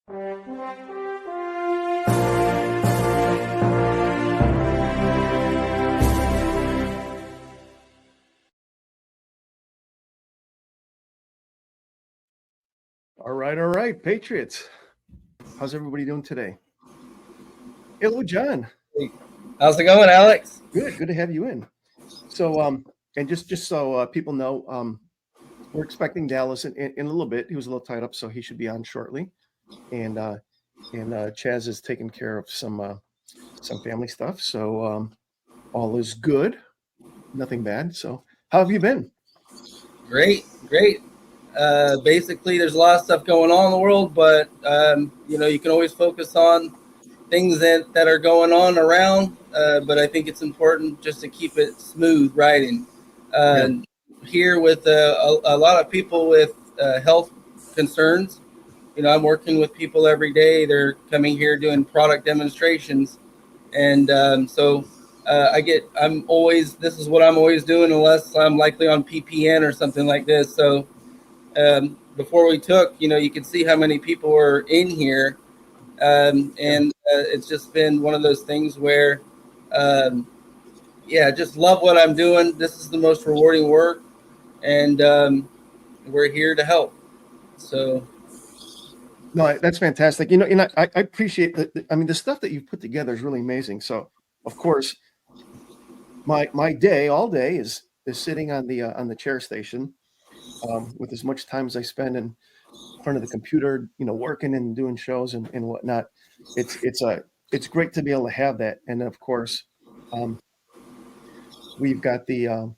All right, Patriots. How's everybody doing today? Hello, John. How's it going, Alex? Good to have you in. So, and just so people know, we're expecting Dallas in a little bit. He was a little tied up, so he should be on shortly. And Chaz is taking care of some family stuff, so all is good, nothing bad. So, how have you been? Great. Basically, there's a lot of stuff going on in the world, but you can always focus on things that are going on around. But I think it's important just to keep it smooth riding. Here with a lot of people with health concerns. I'm working with people every day. They're coming here doing product demonstrations, and this is what I'm always doing unless I'm likely on PPN or something like this. So before we took, you can see how many people were in here, and it's just been one of those things where, just love what I'm doing. This is the most rewarding work, and we're here to help. So. No, that's fantastic. And I appreciate the stuff that you've put together is really amazing. So, of course, my day all day is sitting on the chair station, with as much time as I spend in front of the computer, working and doing shows and whatnot. It's great to be able to have that. And then, of course, we've got the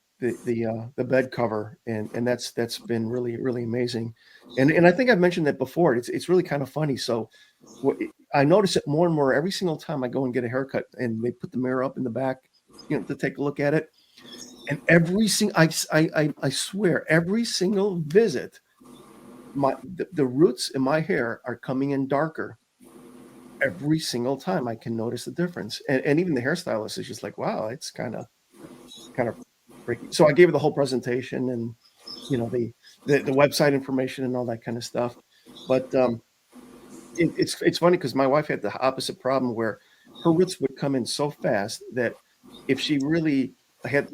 bed cover, and that's been really, really amazing. And I think I've mentioned that before. It's really kind of funny. So I notice it more and more every single time I go and get a haircut, and they put the mirror up in the back, to take a look at it. And I swear, every single visit, the roots in my hair are coming in darker. Every single time I can notice the difference. And even the hairstylist is just like, wow, it's kind of freaky. So I gave her the whole presentation and, the website information and all that kind of stuff. But it's funny because my wife had the opposite problem where her roots would come in so fast that if she really had,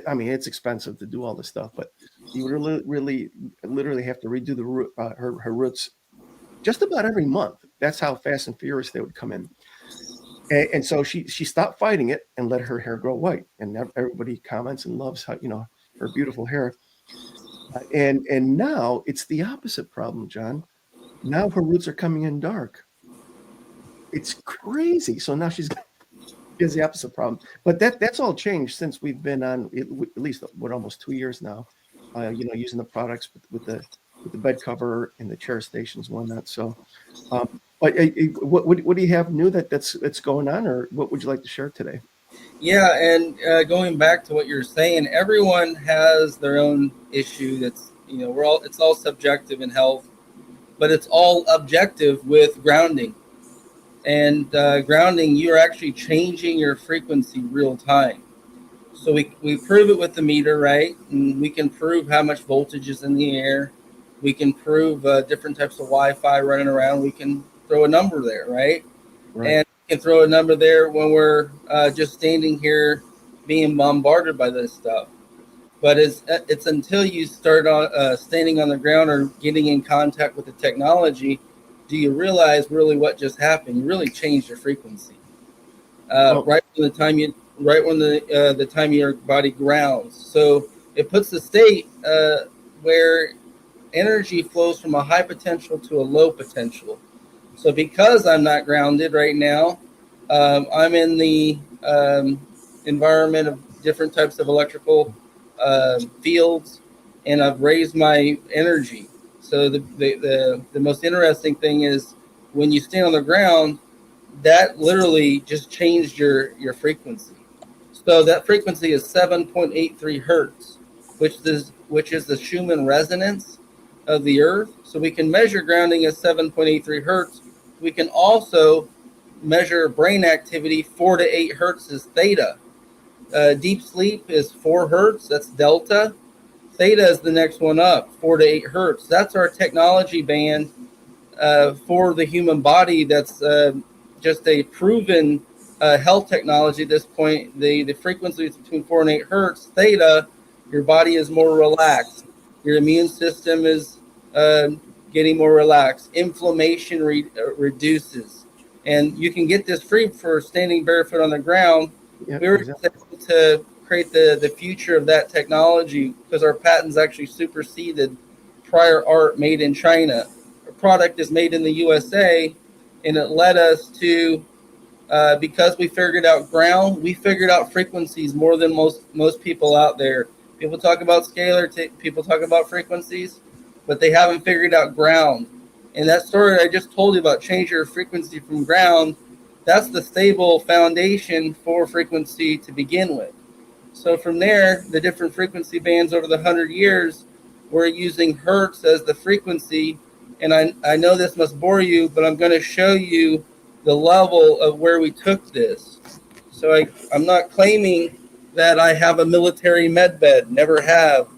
I mean, it's expensive to do all this stuff, but you would really literally have to redo her roots just about every month. That's how fast and furious they would come in. And so she stopped fighting it and let her hair grow white. And everybody comments and loves how, her beautiful hair. And now it's the opposite problem, John. Now her roots are coming in dark. It's crazy. So now she's the opposite problem. But that's all changed since we've been on at least almost 2 years now. Using the products with the bed cover and the chair stations and whatnot. So, but what do you have new that's going on, or what would you like to share today? Yeah, and going back to what you're saying, everyone has their own issue. That's it's all subjective in health, but it's all objective with grounding. And grounding, you're actually changing your frequency real time. So we prove it with the meter, right? And we can prove how much voltage is in the air. We can prove different types of Wi-Fi running around. We can throw a number there, right? And we can throw a number there when we're just standing here being bombarded by this stuff. But it's until you start standing on the ground or getting in contact with the technology, do you realize really what just happened? You really changed your frequency. Right when the time your body grounds. So it puts the state where energy flows from a high potential to a low potential. So because I'm not grounded right now, I'm in the environment of different types of electrical fields, and I've raised my energy. So the most interesting thing is when you stand on the ground, that literally just changed your frequency. So that frequency is 7.83 hertz, which is the Schumann resonance of the Earth. So we can measure grounding at 7.83 hertz. We can also measure brain activity. 4 to 8 hertz is theta. Deep sleep is 4 hertz. That's delta. Theta is the next one up, 4 to 8 hertz. That's our technology band for the human body that's just a proven health technology at this point. The frequency is between 4 and 8 hertz theta. Your body is more relaxed. Your immune system is uh, getting more relaxed. Inflammation reduces. And you can get this free for standing barefoot on the ground. Yeah, We were exactly. able to create the future of that technology because our patents actually superseded prior art made in China. Our product is made in the USA, and it led us to because we figured out ground, we figured out frequencies more than most people out there. People talk about scalar, people talk about frequencies, but they haven't figured out ground. And that story I just told you about change your frequency from ground, that's the stable foundation for frequency to begin with. So from there, the different frequency bands over the 100 years, we're using hertz as the frequency. And I know this must bore you, but I'm going to show you the level of where we took this. So I'm not claiming that I have a military medbed, never have.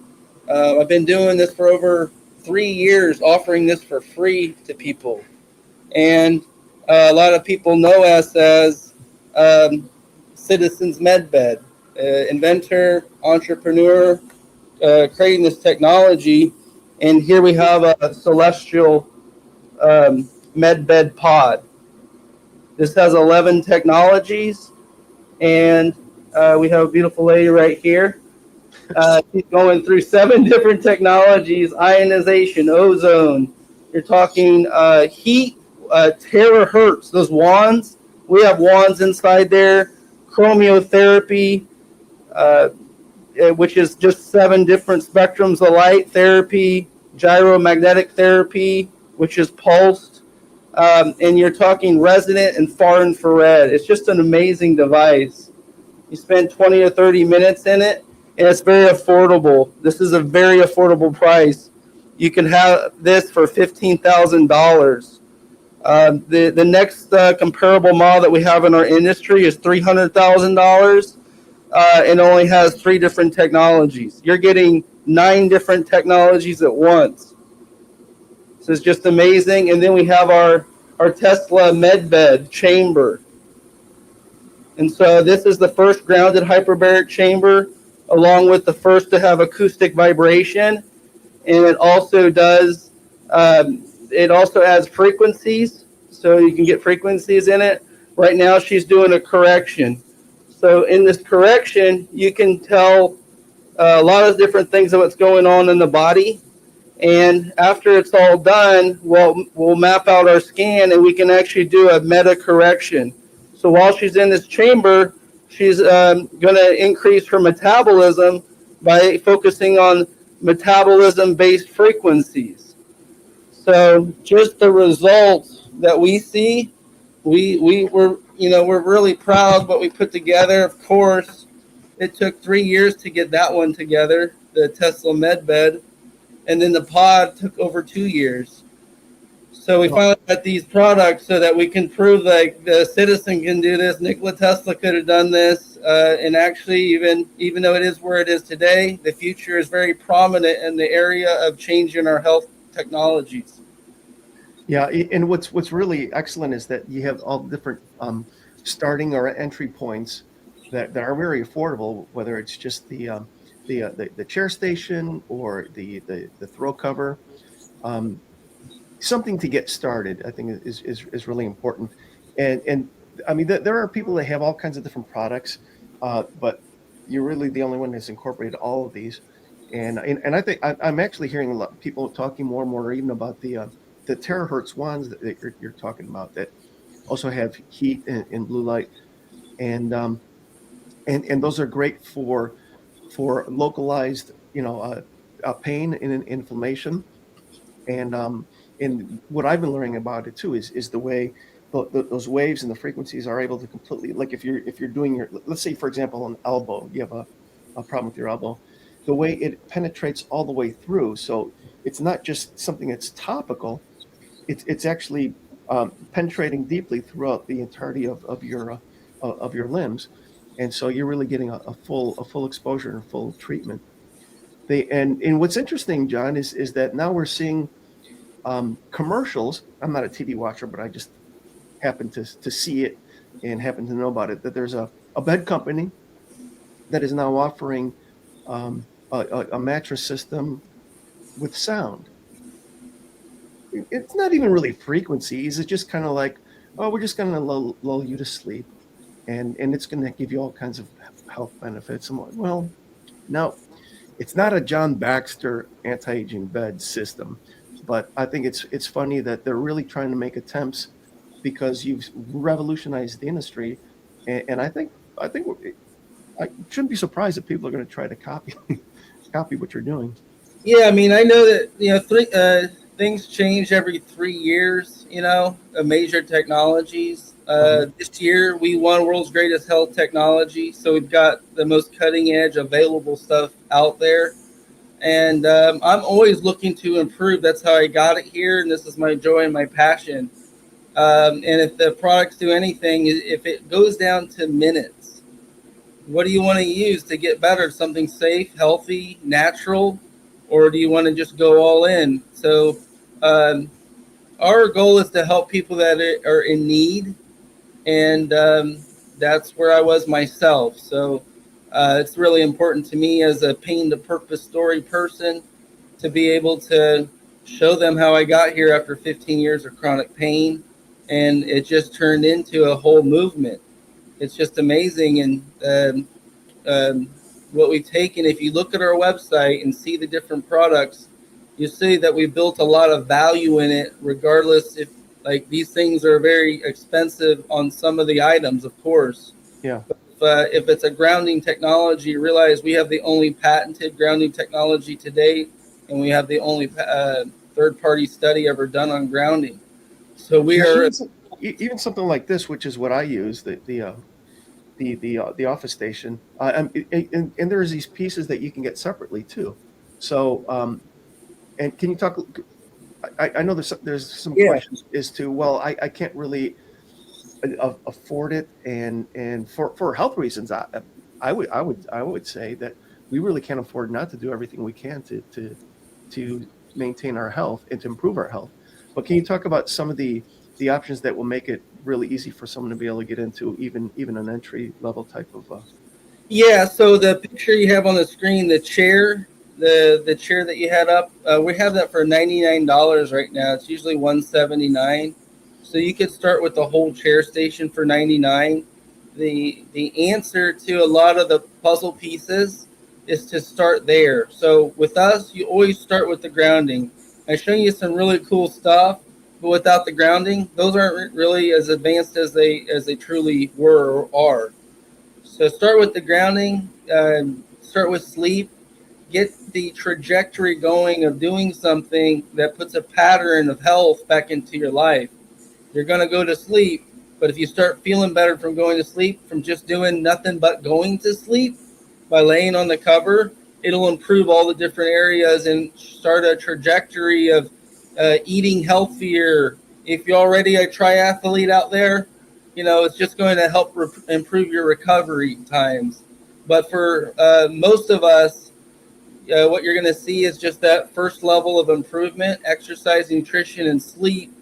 I've been doing this for over 3 years, offering this for free to people. And a lot of people know us as um, Citizens Medbed, inventor, entrepreneur, creating this technology. And here we have a celestial medbed pod. This has 11 technologies, and we have a beautiful lady right here. She's going through 7 different technologies: ionization, ozone. You're talking heat, terahertz. Those wands, we have wands inside there. Chromiotherapy, uh, which is just 7 different spectrums of light therapy. Gyromagnetic therapy, which is pulsed. And you're talking resonant and far infrared. It's just an amazing device. You spend 20 or 30 minutes in it, and it's very affordable. This is a very affordable price. You can have this for $15,000. The next comparable model that we have in our industry is $300,000, and only has 3 different technologies. You're getting 9 different technologies at once. So it's just amazing. And then we have our Tesla medbed chamber. And so this is the first grounded hyperbaric chamber, along with the first to have acoustic vibration. And it also adds frequencies, so you can get frequencies in it. Right now she's doing a correction. So in this correction, you can tell a lot of different things of what's going on in the body. And after it's all done, we'll map out our scan, and we can actually do a meta correction. So while she's in this chamber, she's going to increase her metabolism by focusing on metabolism-based frequencies. So just the results that we see, we're really proud of what we put together. Of course, it took 3 years to get that one together, the Tesla medbed, and then the pod took over 2 years. So we Well, finally got these products so that we can prove that the citizen can do this. Nikola Tesla could have done this, and actually, even though it is where it is today, the future is very prominent in the area of changing our health technologies. yeah, and what's really excellent is that you have all different starting or entry points that are very affordable, whether it's just the chair station or the throw cover. Um, Something to get started, I think, is really important. And I mean, there are people that have all kinds of different products, but you're really the only one that's incorporated all of these. And I think I'm actually hearing a lot of people talking more and more even about the terahertz ones that you're talking about that also have heat and blue light, and and those are great for localized, pain and inflammation. And what I've been learning about it too is the way those waves and the frequencies are able to completely, like if you're doing let's say for example an elbow, you have a problem with your elbow, the way it penetrates all the way through. So it's not just something that's topical, it's actually penetrating deeply throughout the entirety of your limbs, and so you're really getting a full exposure and full treatment. And what's interesting, John, is that now we're seeing commercials. I'm not a TV watcher, but I just happen to see it and happen to know about it, that there's a bed company that is now offering a mattress system with sound. It's not even really frequencies. It's just kind of like, oh, we're just going to lull you to sleep, and it's going to give you all kinds of health benefits. I'm like, well, no, it's not a John Baxter anti-aging bed system, but I think it's funny that they're really trying to make attempts because you've revolutionized the industry, and I think I shouldn't be surprised if people are going to try to copy copy what you're doing. Yeah, I mean, I know that things change every 3 years. Major technologies. Uh-huh. This year we won World's Greatest Health Technology, so we've got the most cutting edge available stuff out there, and I'm always looking to improve. That's how I got it here, and this is my joy and my passion. And if the products do anything, if it goes down to minutes, what do you want to use to get better? Something safe, healthy, natural, or do you want to just go all in? So, our goal is to help people that are in need, and that's where I was myself. So, it's really important to me as a pain to purpose story person to be able to show them how I got here after 15 years of chronic pain, and it just turned into a whole movement. It's just amazing, and what we've taken. If you look at our website and see the different products, you see that we built a lot of value in it. Regardless if like these things are very expensive on some of the items, of course. Yeah. If it's a grounding technology, you realize we have the only patented grounding technology today, and we have the only third-party study ever done on grounding. So we Yeah, are. even something like this, which is what I use, the office station, and there's these pieces that you can get separately too. So, and can you talk? I know there's some Yeah. questions as to, well, I can't really afford it, and for health reasons, I would say that we really can't afford not to do everything we can to maintain our health and to improve our health. But can you talk about some of the options that will make it really easy for someone to be able to get into even an entry level type of Yeah, so the picture you have on the screen, the chair, the chair that you had up, we have that for $99 right now. It's usually $179. So you could start with the whole chair station for $99. The answer to a lot of the puzzle pieces is to start there. So with us, you always start with the grounding. I show you some really cool stuff, but without the grounding, those aren't really as advanced as they truly were or are. So start with the grounding, start with sleep, get the trajectory going of doing something that puts a pattern of health back into your life. You're going to go to sleep, but if you start feeling better from going to sleep, from just doing nothing but going to sleep by laying on the cover, it'll improve all the different areas and start a trajectory of eating healthier. If you're already a triathlete out there, it's just going to help improve your recovery times. But for most of us, what you're going to see is just that first level of improvement: exercise, nutrition, and sleep.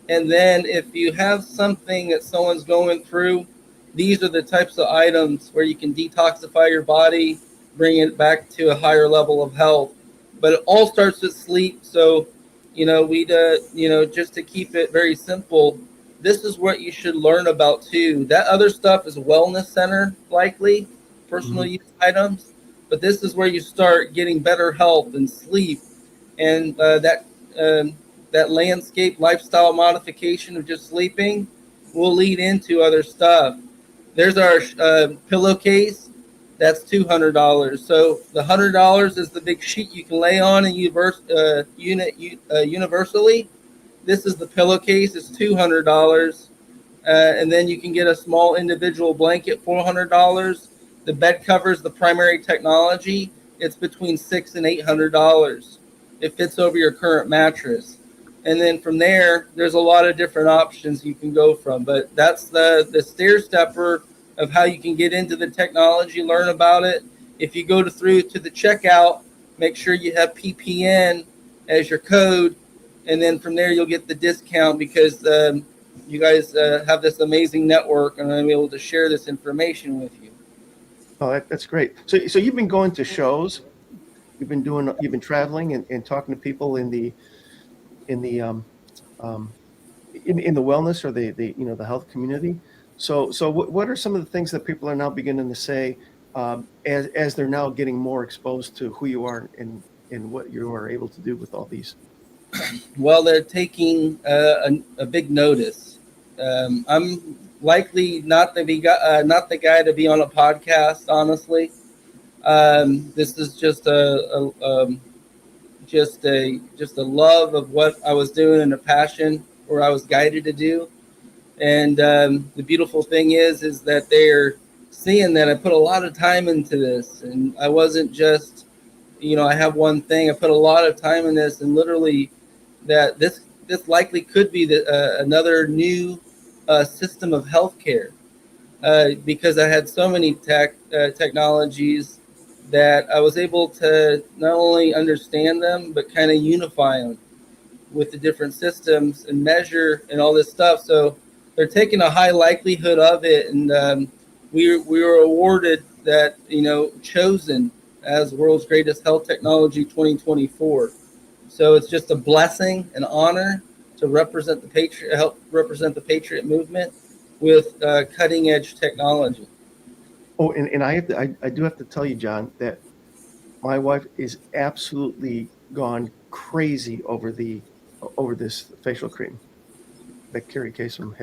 And then if you have something that someone's going through, these are the types of items where you can detoxify your body, bring it back to a higher level of health. But it all starts with sleep. So, just to keep it very simple, this is what you should learn about too. That other stuff is wellness center, likely personal Mhm. use items. But this is where you start getting better health and sleep, and um, that landscape lifestyle modification of just sleeping will lead into other stuff. There's our pillowcase. That's $200. So the $100 is the big sheet you can lay on and universally. This is the pillowcase. It's $200, and then you can get a small individual blanket, $400. The bed covers, the primary technology. It's between $600 and $800. It fits over your current mattress, and then from there, there's a lot of different options you can go from. But that's the stair stepper of how you can get into the technology, learn about it. If you through to the checkout, make sure you have PPN as your code, and then from there you'll get the discount because you guys have this amazing network, and I'm able to share this information with you. Oh, that's great. So you've been going to shows, you've been traveling and talking to people in the um, in the wellness or the the health community. So what are some of the things that people are now beginning to say as they're now getting more exposed to who you are and what you are able to do with all these? Well, they're taking a big notice. I'm likely not the guy to be on a podcast, honestly. This is just a love of what I was doing and a passion where I was guided to do. And the beautiful thing is that they're seeing that I put a lot of time into this, and I wasn't just, I have one thing. I put a lot of time in this, and literally, that this likely could be another new system of healthcare because I had so many technologies that I was able to not only understand them but kind of unify them with the different systems and measure and all this stuff. So they're taking a high likelihood of it, and we were awarded that, chosen as world's greatest health technology 2024. So it's just a blessing, an honor to represent the patriot, help represent the patriot movement with cutting edge technology. Oh, and I do have to tell you, John, that my wife is absolutely gone crazy over this facial cream that Carrie Kasem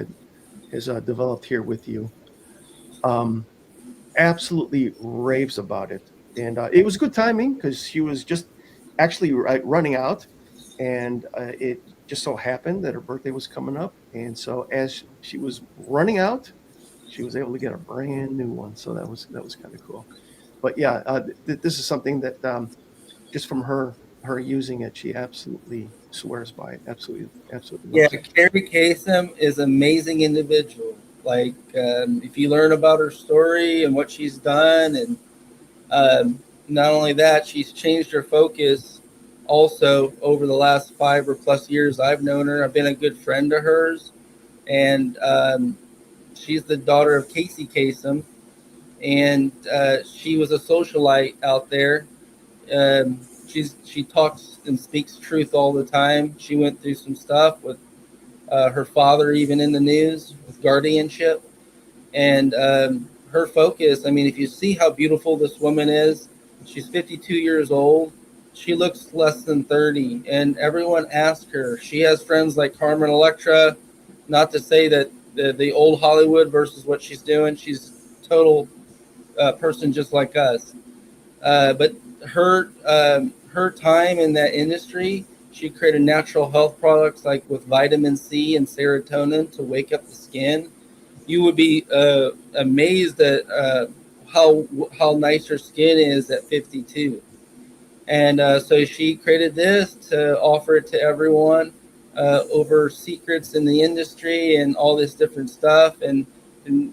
has developed here with you. Um, Absolutely raves about it, and it was good timing because she was just actually running out, and it just so happened that her birthday was coming up, and so as she was running out, she was able to get a brand new one. So that was kind of cool. But yeah, this is something that just from her using it, she absolutely swears by it. Absolutely Yeah, loves it. Carrie Kasem is an amazing individual. Like, if you learn about her story and what she's done, and not only that, she's changed her focus also over the last 5 or plus years I've known her. I've been a good friend of hers, and she's the daughter of Casey Kasem, and she was a socialite out there. She talks and speaks truth all the time. She went through some stuff with her father, even in the news with guardianship, and her focus. I mean, if you see how beautiful this woman is, she's 52 years old. She looks less than 30, and everyone asks her. She has friends like Carmen Electra. Not to say that the old Hollywood versus what she's doing. She's total person just like us. But her time in that industry, she created natural health products like with vitamin C and serotonin to wake up the skin. You would be amazed at how nice her skin is at 52. And so she created this to offer it to everyone over secrets in the industry and all this different stuff. And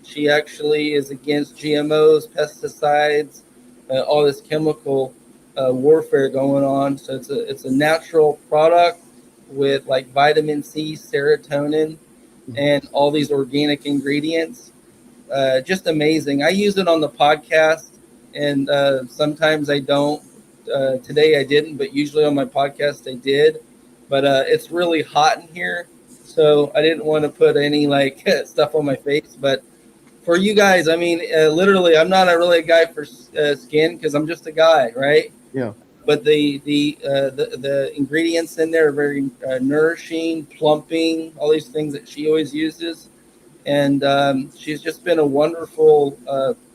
she actually is against GMOs, pesticides, all this chemical warfare going on. So it's a natural product with like vitamin C, serotonin, and all these organic ingredients. Just amazing. I use it on the podcast, and sometimes I don't. Today I didn't, but usually on my podcast I did. But it's really hot in here, so I didn't want to put any like stuff on my face. But for you guys, I mean, literally, I'm not a really guy for skin because I'm just a guy, right? Yeah. But the ingredients in there are very nourishing, plumping, all these things that she always uses, and she's just been a wonderful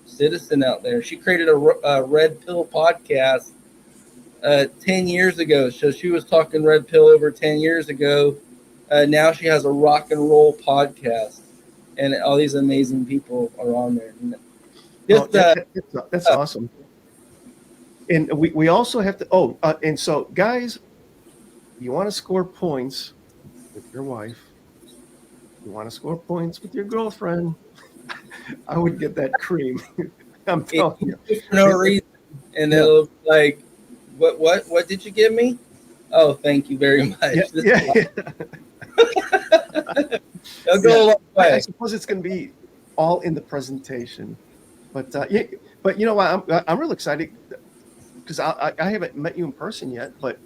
citizen out there. She created a Red Pill podcast 10 years ago, so she was talking Red Pill over 10 years ago. Now she has a rock and roll podcast, and all these amazing people are on there. Oh, Just that's awesome. And we also have to. Oh, and so guys, you want to score points with your wife. You want to score points with your girlfriend. I would get that cream. I'm telling you. for no reason, and Yeah. it'll be like, what did you give me? Oh, thank you very Yeah, much. yeah, yeah. It'll Yeah. go a long I way. suppose it's going to be all in the presentation, but yeah, but you know what? I'm real excited because I haven't met you in person yet, but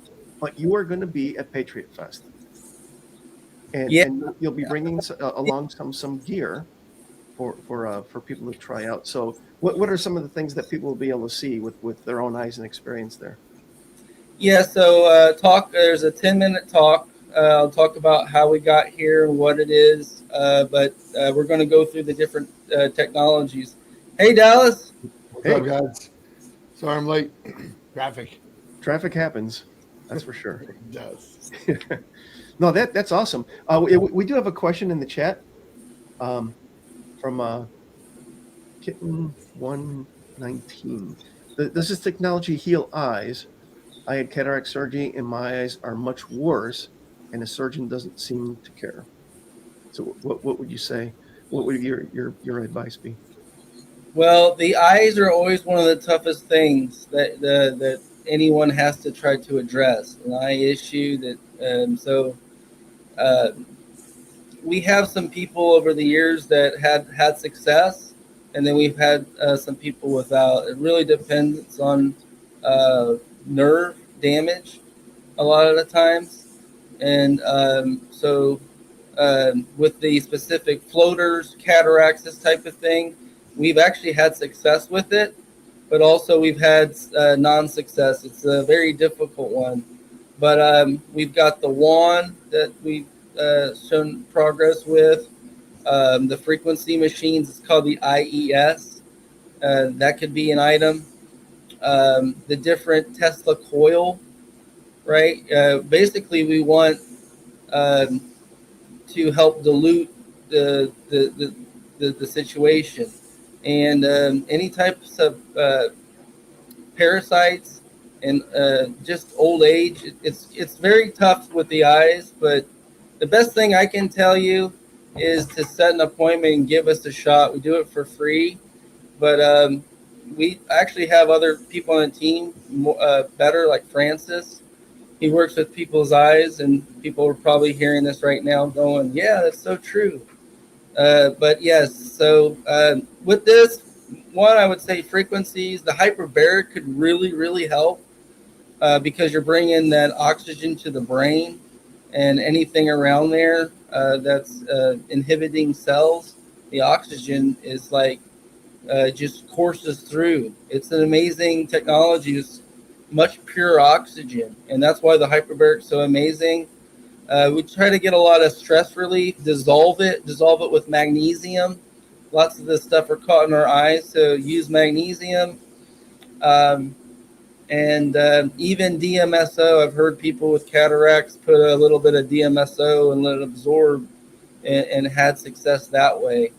you are going to be at Patriot Fest, Yeah. and you'll be bringing along some gear for people to try out. So what are some of the things that people will be able to see with their own eyes and experience there? Yeah, so there's a 10-minute talk. I'll talk about how we got here and what it is, but we're going to go through the different technologies. Hey, Dallas. What's up, Hey, guys? Sorry I'm late. Traffic. traffic happens, that's for sure. It does. No, that's awesome. We do have a question in the chat um, from Kitten 119. Does this technology heal eyes? I had cataract surgery and my eyes are much worse, and the surgeon doesn't seem to care. So what would you say? What would your advice be? Well, the eyes are always one of the toughest things that anyone has to try to address. An eye issue uh, we have some people over the years that had success, and then we've had some people without. It really depends on uh, nerve damage a lot of the times, and with the specific floaters, cataracts, this type of thing, we've actually had success with it, but also we've had non-success. It's a very difficult one, but we've got the wand that we've shown progress with. The frequency machines, it's called the IES. That could be an item. The different Tesla coil, right? Basically, we want um, to help dilute the situation. And any types of parasites and just old age, it's very tough with the eyes. But the best thing I can tell you is to set an appointment and give us a shot. We do it for free, but we actually have other people on the team better, like Francis. He works with people's eyes, and people are probably hearing this right now going, yeah, that's so true. But yes, so with this one, I would say frequencies, the hyperbaric could really, really help because you're bringing that oxygen to the brain, and anything around there that's inhibiting cells, the oxygen is like just courses through. It's an amazing technology. It's much pure oxygen, and that's why the hyperbaric is so amazing. We try to get a lot of stress relief, dissolve it with magnesium. Lots of this stuff are caught in our eyes, so use magnesium. Um, and even DMSO, I've heard people with cataracts put a little bit of DMSO and let it absorb and had success that way.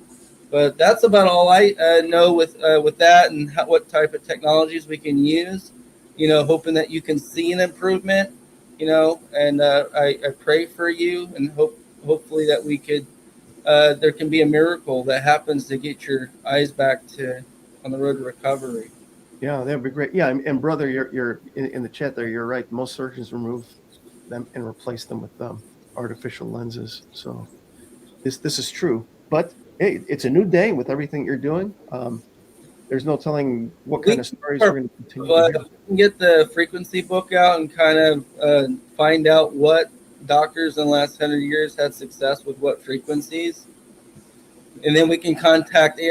But that's about all I know with that and what type of technologies we can use. Hoping that you can see an improvement. And I pray for you and hopefully that we could. There can be a miracle that happens to get your eyes back to on the road to recovery. Yeah, that'd be great. Yeah, and brother, you're in the chat there. You're right. Most surgeons remove them and replace them with artificial lenses. So this is true. But hey, it's a new day with everything you're doing. There's no telling what We kind of stories we're going to continue to hear. can get the frequency book out and kind of find out what doctors in the last 100 years had success with what frequencies, and then we can contact.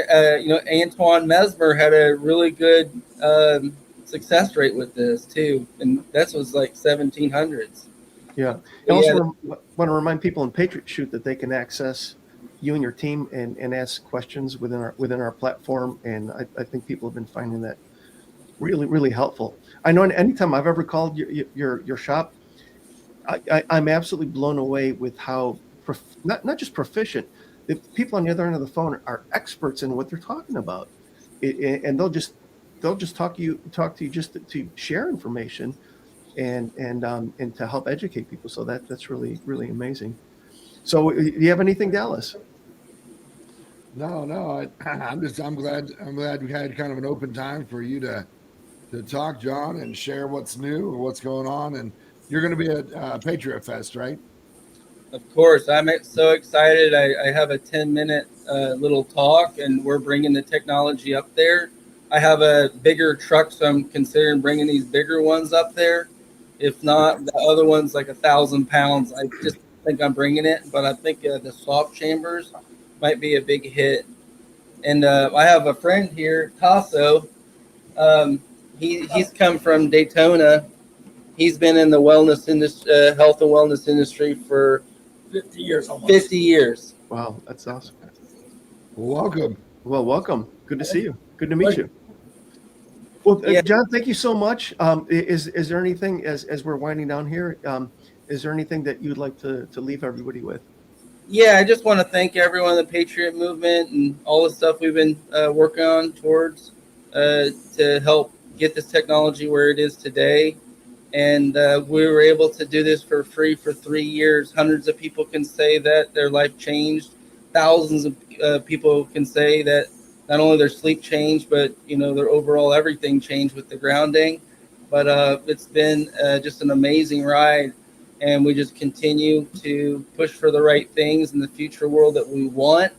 Antoine Mesmer had a really good success rate with this too, and that was like 1700s. Yeah. I But also yeah, want to remind people in Patriot Shoot that they can access you and your team and ask questions within our platform. And I think people have been finding that really, really helpful. I know anytime I've ever called your shop, I'm absolutely blown away with how not just proficient, the people on the other end of the phone are experts in what they're talking about, and they'll just talk to you just to share information and to help educate people. So that's really really amazing. So do you have anything, Dallas? No. I'm glad we had kind of an open time for you to talk, John, and share what's new and what's going on. And you're going to be at Patriot Fest, right? Of course, I'm so excited. I have a 10-minute little talk, and we're bringing the technology up there. I have a bigger truck, so I'm considering bringing these bigger ones up there. If not, the other one's like 1,000 pounds. I just think I'm bringing it, but I think the soft chambers might be a big hit. And I have a friend here, Tasso. He's come from Daytona. He's been in the wellness industry, health and wellness industry for 50 years almost. 50 years. Wow, that's awesome. Welcome. Well, welcome. Good to see you. Good to meet you. Well, Yeah. John, thank you so much. Is there anything as we're winding down here? Is there anything that you'd like to leave everybody with? Yeah, I just want to thank everyone in the Patriot movement and all the stuff we've been working on towards to help get this technology where it is today. And we were able to do this for free for 3 years. Hundreds of people can say that their life changed. Thousands of people can say that not only their sleep changed, but their overall everything changed with the grounding. But it's been just an amazing ride, and we just continue to push for the right things in the future world that we want.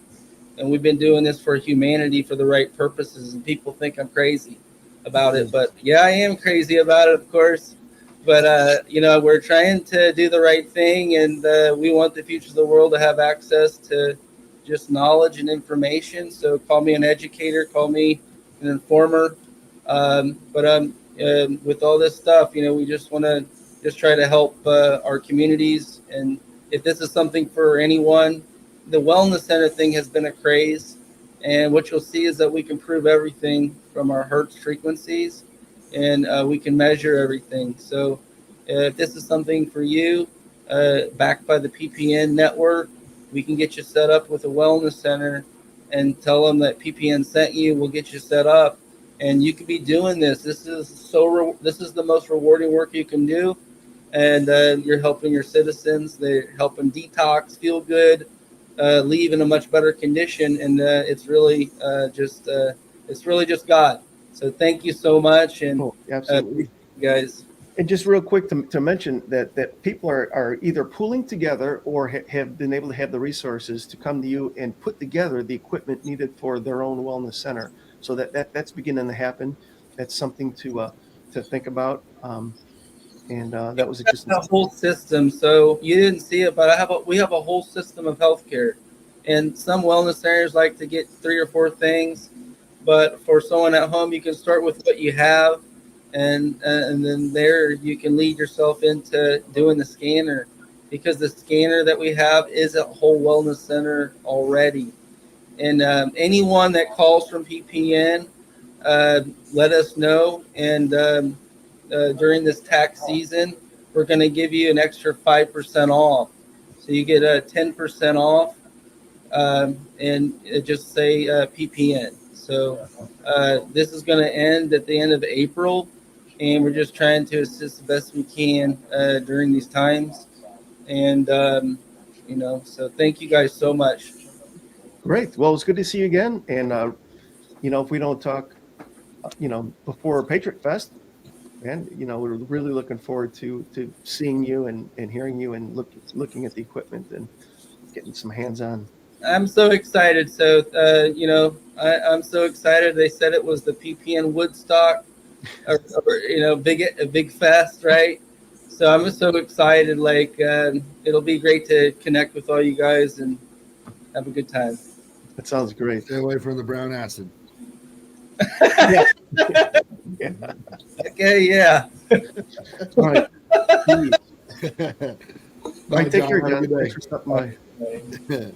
And we've been doing this for humanity for the right purposes. And people think I'm crazy about it, but yeah, I am crazy about it, of course. But we're trying to do the right thing, and we want the future of the world to have access to just knowledge and information. So call me an educator, call me an informer. With all this stuff, we just want to just try to help our communities. And if this is something for anyone, the wellness center thing has been a craze. And what you'll see is that we can prove everything from our hertz frequencies, and we can measure everything. So if this is something for you, backed by the PPN network, we can get you set up with a wellness center and tell them that PPN sent you. We'll get you set up, and you could be doing this. This is the most rewarding work you can do, and you're helping your citizens. They're helping detox, feel good, leave in a much better condition, and it's really just God. So thank you so much, and Absolutely, guys. And just real quick to mention that people are either pooling together or have been able to have the resources to come to you and put together the equipment needed for their own wellness center. So that's beginning to happen. That's something to think about. That was just a whole system. So you didn't see it, but we have a whole system of healthcare, and some wellness centers like to get 3 or 4 things. But for someone at home, you can start with what you have, and then there you can lead yourself into doing the scanner, because the scanner that we have is a whole wellness center already. And anyone that calls from PPN, let us know. And during this tax season, we're going to give you an extra 5% off. So you get a 10% off, and just say PPN. So this is going to end at the end of April, and we're just trying to assist the best we can during these times. And, so thank you guys so much. Great. Well, it's good to see you again. And, if we don't talk, before Patriot Fest, and, we're really looking forward to seeing you and hearing you and looking at the equipment and getting some hands-on. I'm so excited. So, I'm so excited. They said it was the PPN Woodstock, a big fest, right? So I'm so excited. Like, it'll be great to connect with all you guys and have a good time. That sounds great. Stay away from the brown acid. Yeah. Yeah. Okay, yeah. All right. All Bye, right, take John. care, Have a John. good day. Thanks for stopping by.